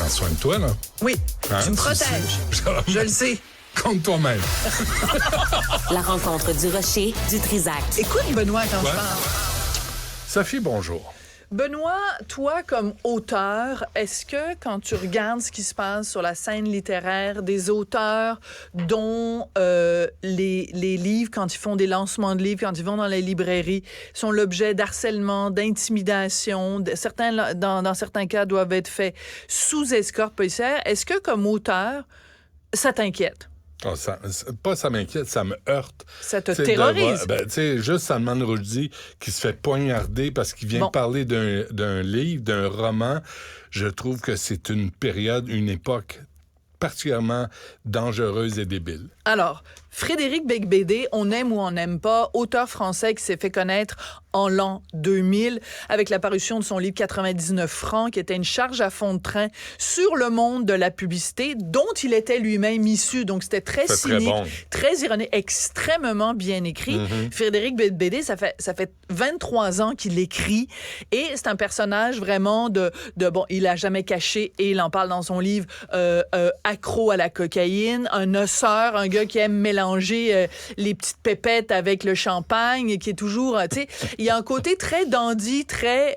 prends soin de toi, là. Oui, Hein, tu me protèges. Je le sais. Compte toi-même. La rencontre du rocher du Trisac. Écoute, Benoît, quand je parle. Sophie, bonjour. Benoît, toi, comme auteur, est-ce que quand tu regardes ce qui se passe sur la scène littéraire, des auteurs dont les livres, quand ils font des lancements de livres, quand ils vont dans les librairies, sont l'objet d'harcèlement, d'intimidation, certains, dans certains cas, doivent être faits sous escorte policière, est-ce que comme auteur, ça t'inquiète? Oh, ça m'inquiète, ça me heurte. Ça te terrorise. Juste Salman Rushdie qui se fait poignarder parce qu'il vient parler d'un livre, d'un roman. Je trouve que c'est une période, une époque particulièrement dangereuse et débile. Alors, Frédéric Beigbeder, on aime ou on n'aime pas, auteur français qui s'est fait connaître en l'an 2000 avec la parution de son livre 99 francs, qui était une charge à fond de train sur le monde de la publicité dont il était lui-même issu. Donc, c'était très cynique, très ironique, extrêmement bien écrit. Frédéric Beigbeder, ça fait 23 ans qu'il écrit et c'est un personnage vraiment il a jamais caché et il en parle dans son livre, accro à la cocaïne, un osseur, un gars qui aime mélanger les petites pépettes avec le champagne, qui est toujours, tu sais, il y a un côté très dandy, très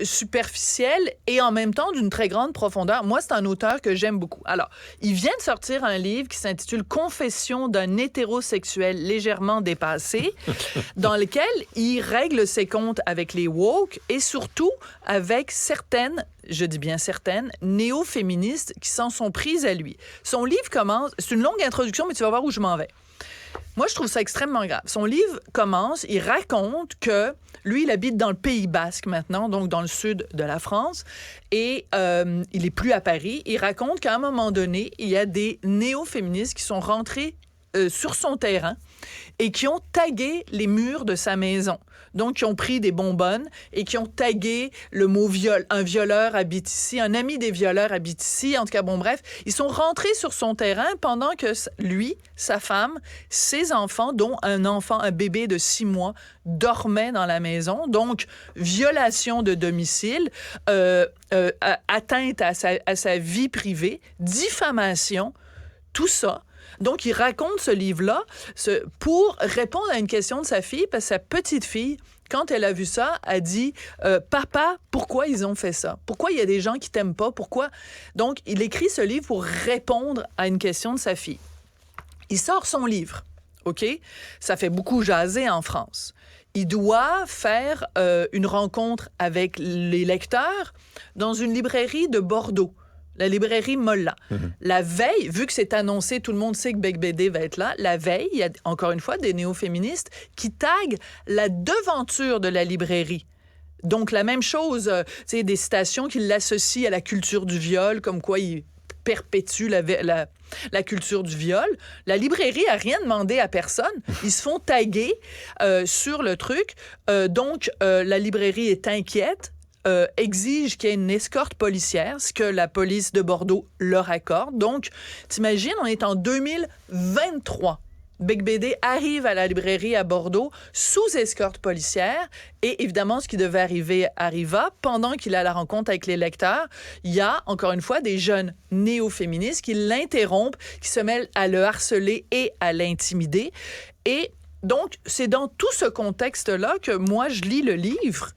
superficiel et en même temps d'une très grande profondeur. Moi, c'est un auteur que j'aime beaucoup. Alors, il vient de sortir un livre qui s'intitule Confession d'un hétérosexuel légèrement dépassé, dans lequel il règle ses comptes avec les woke et surtout avec certaines, je dis bien certaines, néo-féministes qui s'en sont prises à lui. Son livre commence, c'est une longue introduction, mais tu vas voir où je m'en vais. Moi, je trouve ça extrêmement grave. Son livre commence, il raconte que lui, il habite dans le Pays Basque maintenant, donc dans le sud de la France, et il est plus à Paris. Il raconte qu'à un moment donné, il y a des néo-féministes qui sont rentrés sur son terrain et qui ont tagué les murs de sa maison. Donc, qui ont pris des bonbonnes et qui ont tagué le mot viol. Un violeur habite ici, un ami des violeurs habite ici. En tout cas, bon, bref, ils sont rentrés sur son terrain pendant que lui, sa femme, ses enfants, dont un bébé de 6 mois, dormaient dans la maison. Donc, violation de domicile, atteinte à sa vie privée, diffamation, tout ça. Donc, il raconte ce livre-là pour répondre à une question de sa fille, parce que sa petite fille, quand elle a vu ça, a dit « Papa, pourquoi ils ont fait ça? Pourquoi il y a des gens qui t'aiment pas? Pourquoi? » Donc, il écrit ce livre pour répondre à une question de sa fille. Il sort son livre, OK? Ça fait beaucoup jaser en France. Il doit faire une rencontre avec les lecteurs dans une librairie de Bordeaux. La librairie Molla. La veille, vu que c'est annoncé, tout le monde sait que Beigbeder va être là, la veille, il y a encore une fois des néo-féministes qui taguent la devanture de la librairie. Donc, la même chose, tu sais, des citations qui l'associent à la culture du viol, comme quoi il perpétue la culture du viol. La librairie a rien demandé à personne. Ils se font taguer sur le truc. Donc, la librairie est inquiète. Exige qu'il y ait une escorte policière, ce que la police de Bordeaux leur accorde. Donc, t'imagines, on est en 2023. Beigbeder arrive à la librairie à Bordeaux sous escorte policière et évidemment, ce qui devait arriver arriva. Pendant qu'il a la rencontre avec les lecteurs, il y a, encore une fois, des jeunes néo-féministes qui l'interrompent, qui se mêlent à le harceler et à l'intimider. Et donc, c'est dans tout ce contexte-là que moi, je lis le livre.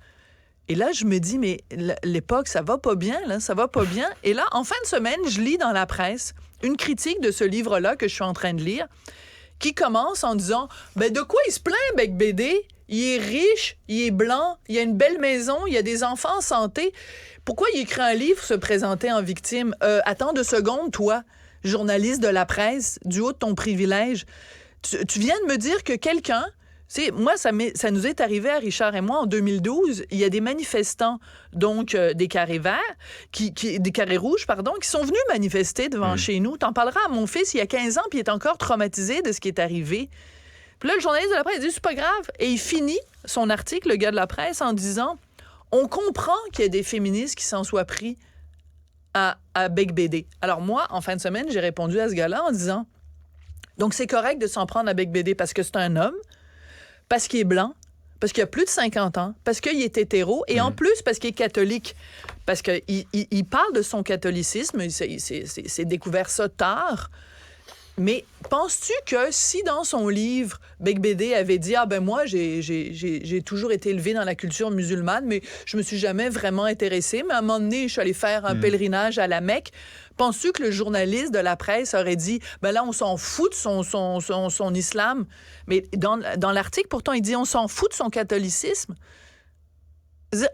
Et là, je me dis, mais l'époque, ça va pas bien, là, ça va pas bien. Et là, en fin de semaine, je lis dans la presse une critique de ce livre-là que je suis en train de lire, qui commence en disant, de quoi il se plaint, Beigbeder? Il est riche, il est blanc, il a une belle maison, il a des enfants en santé. Pourquoi il écrit un livre se présenter en victime? Attends 2 secondes, toi, journaliste de la presse, du haut de ton privilège. Tu viens de me dire que quelqu'un... C'est moi, ça nous est arrivé à Richard et moi en 2012. Il y a des manifestants, donc des carrés verts, des carrés rouges, pardon, qui sont venus manifester devant chez nous. T'en parleras à mon fils, il y a 15 ans, puis il est encore traumatisé de ce qui est arrivé. Puis là, le journaliste de la presse dit, c'est pas grave. Et il finit son article, le gars de la presse, en disant, on comprend qu'il y a des féministes qui s'en soient pris à Beigbeder. Alors moi, en fin de semaine, j'ai répondu à ce gars-là en disant, donc c'est correct de s'en prendre à Beigbeder parce que c'est un homme, parce qu'il est blanc, parce qu'il a plus de 50 ans, parce qu'il est hétéro, et en plus parce qu'il est catholique. parce qu'il parle de son catholicisme, il s'est découvert ça tard. Mais penses-tu que si dans son livre, Beigbeder avait dit « Ah ben moi, j'ai toujours été élevé dans la culture musulmane, mais je me suis jamais vraiment intéressé, mais à un moment donné, je suis allé faire un pèlerinage à la Mecque », penses-tu que le journaliste de la presse aurait dit « Ben là, on s'en fout de son islam », mais dans l'article, pourtant, il dit « On s'en fout de son catholicisme ».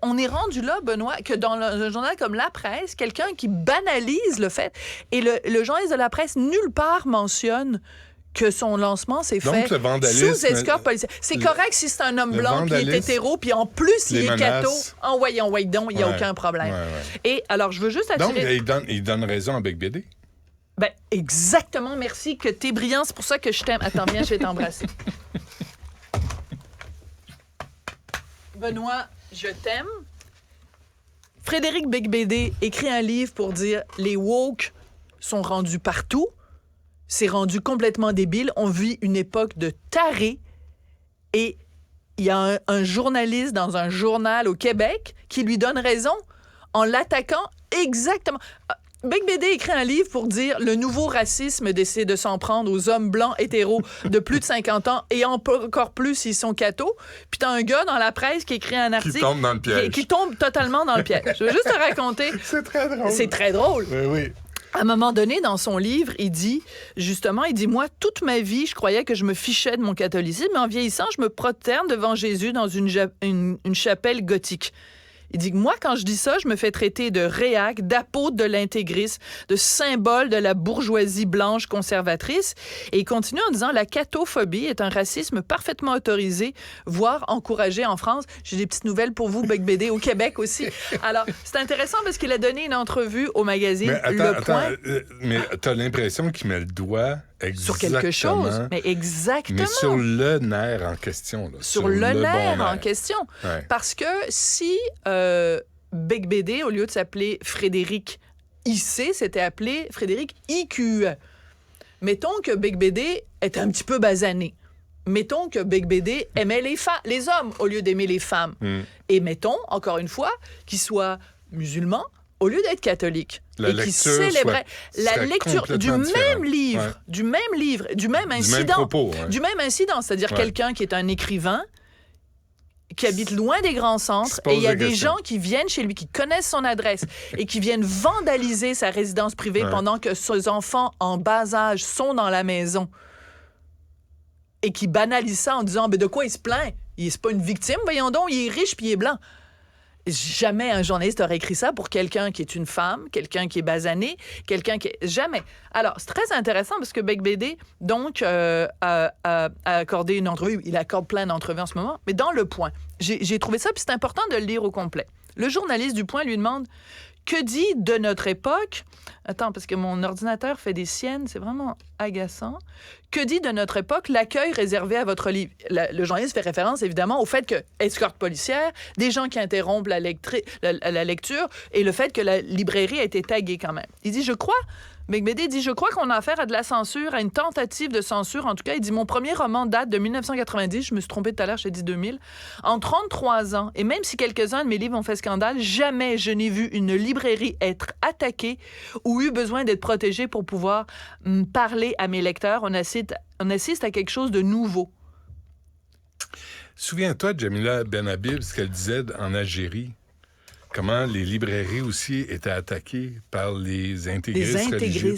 On est rendu là, Benoît, que dans un journal comme La Presse, quelqu'un qui banalise le fait, et le journaliste de La Presse nulle part mentionne que son lancement s'est fait sous escorte policière. C'est correct si c'est un homme blanc qui est hétéro, puis en plus, il est catho. Envoyez donc, il n'y a aucun problème. Et alors, je veux juste attirer... Donc, il donne raison à Beigbeder. Ben, exactement, merci, que t'es brillant, c'est pour ça que je t'aime. Attends, viens, je vais t'embrasser. Benoît... Je t'aime. Frédéric Beigbeder écrit un livre pour dire les woke sont rendus partout. C'est rendu complètement débile. On vit une époque de tarés. Et il y a un journaliste dans un journal au Québec qui lui donne raison en l'attaquant exactement. Beigbeder écrit un livre pour dire le nouveau racisme décide de s'en prendre aux hommes blancs hétéros de plus de 50 ans et encore plus s'ils sont cathos. Puis t'as un gars dans la presse qui écrit un article... Qui tombe dans le piège. Qui tombe totalement dans le piège. Je veux juste te raconter... C'est très drôle. C'est très drôle. Oui. À un moment donné, dans son livre, il dit, moi, toute ma vie, je croyais que je me fichais de mon catholicisme, mais en vieillissant, je me prosterne devant Jésus dans une chapelle gothique. Il dit que moi, quand je dis ça, je me fais traiter de réac, d'apôtre de l'intégrisme, de symbole de la bourgeoisie blanche conservatrice. Et il continue en disant « La cathophobie est un racisme parfaitement autorisé, voire encouragé en France. » J'ai des petites nouvelles pour vous, Beigbeder, au Québec aussi. Alors, c'est intéressant parce qu'il a donné une entrevue au magazine Le Point. Mais t'as l'impression qu'il met le doigt... Sur quelque chose, mais exactement. Mais sur le nerf en question. Là, sur le nerf en question. Ouais. Parce que si Beigbeder, au lieu de s'appeler Frédéric IC, s'était appelé Frédéric IQE. Mettons que Beigbeder est un petit peu basané. Mettons que Beigbeder aimait les hommes au lieu d'aimer les femmes. Et mettons, encore une fois, qu'il soit musulman au lieu d'être catholique. Qui célébrait la lecture du même livre, du même incident. Du même incident, c'est-à-dire quelqu'un qui est un écrivain, qui habite loin des grands centres, et il y a des gens qui viennent chez lui, qui connaissent son adresse, et qui viennent vandaliser sa résidence privée pendant que ses enfants en bas âge sont dans la maison. Et qui banalisent ça en disant, de quoi il se plaint? C'est pas une victime, voyons donc, il est riche puis il est blanc. Jamais un journaliste aurait écrit ça pour quelqu'un qui est une femme, quelqu'un qui est basané, quelqu'un qui est... Jamais. Alors, c'est très intéressant parce que Beigbeder, donc, a accordé une entrevue. Il accorde plein d'entrevues en ce moment. Mais dans Le Point, j'ai trouvé ça, puis c'est important de le lire au complet. Le journaliste du Point lui demande « Que dit de notre époque... » Attends, parce que mon ordinateur fait des siennes, c'est vraiment agaçant. Que dit de notre époque l'accueil réservé à votre livre? Le journaliste fait référence, évidemment, au fait que escorte policière, des gens qui interrompent la lecture et le fait que la librairie a été taguée quand même. Il dit, Beigbeder dit, je crois qu'on a affaire à de la censure, à une tentative de censure. En tout cas, il dit, mon premier roman date de 1990. Je me suis trompée tout à l'heure, j'ai dit 2000. En 33 ans, et même si quelques-uns de mes livres ont fait scandale, jamais je n'ai vu une librairie être attaquée ou eu besoin d'être protégée pour pouvoir parler à mes lecteurs. On assiste à quelque chose de nouveau. Souviens-toi de Jamila Benhabib, ce qu'elle disait en Algérie. Comment les librairies aussi étaient attaquées par les intégristes religieux.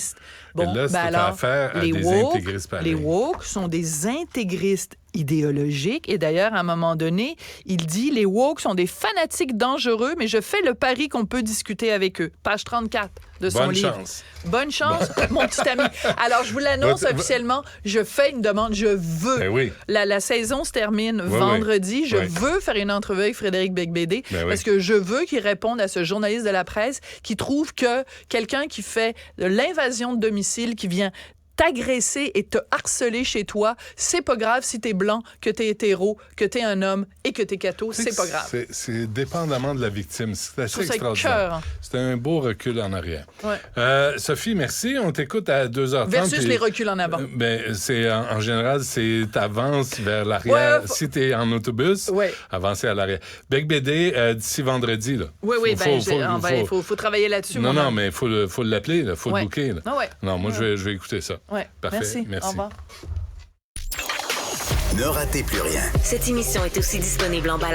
Bon, là, c'était affaire à des intégristes pareils. Les woke sont des intégristes idéologiques. Et d'ailleurs, à un moment donné, il dit « Les woke sont des fanatiques dangereux, mais je fais le pari qu'on peut discuter avec eux. » Page 34 de son livre. Bonne chance, mon petit ami. Alors, je vous l'annonce officiellement, je fais une demande, je veux. Ben oui. La saison se termine vendredi. Je veux faire une entrevue avec Frédéric Beigbeder parce que je veux qu'il réponde à ce journaliste de la presse qui trouve que quelqu'un qui fait de l'invasion de domicile, qui vient t'agresser et te harceler chez toi, c'est pas grave si t'es blanc, que t'es hétéro, que t'es un homme et que t'es catho, c'est pas grave. C'est dépendamment de la victime. C'est assez extraordinaire. C'est un beau recul en arrière. Ouais. Sophie, merci. On t'écoute à 2h30. Versus les reculs en avant. C'est, en général, c'est t'avances vers l'arrière. Si t'es en autobus, avancer à l'arrière. Bec BD, d'ici vendredi. Là. Oui, il faut travailler là-dessus. Non, mais il faut l'appeler, il faut le booker. Là. Non, moi, je vais écouter ça. Ouais. Parfait. Merci. Au revoir. Ne ratez plus rien. Cette émission est aussi disponible en balade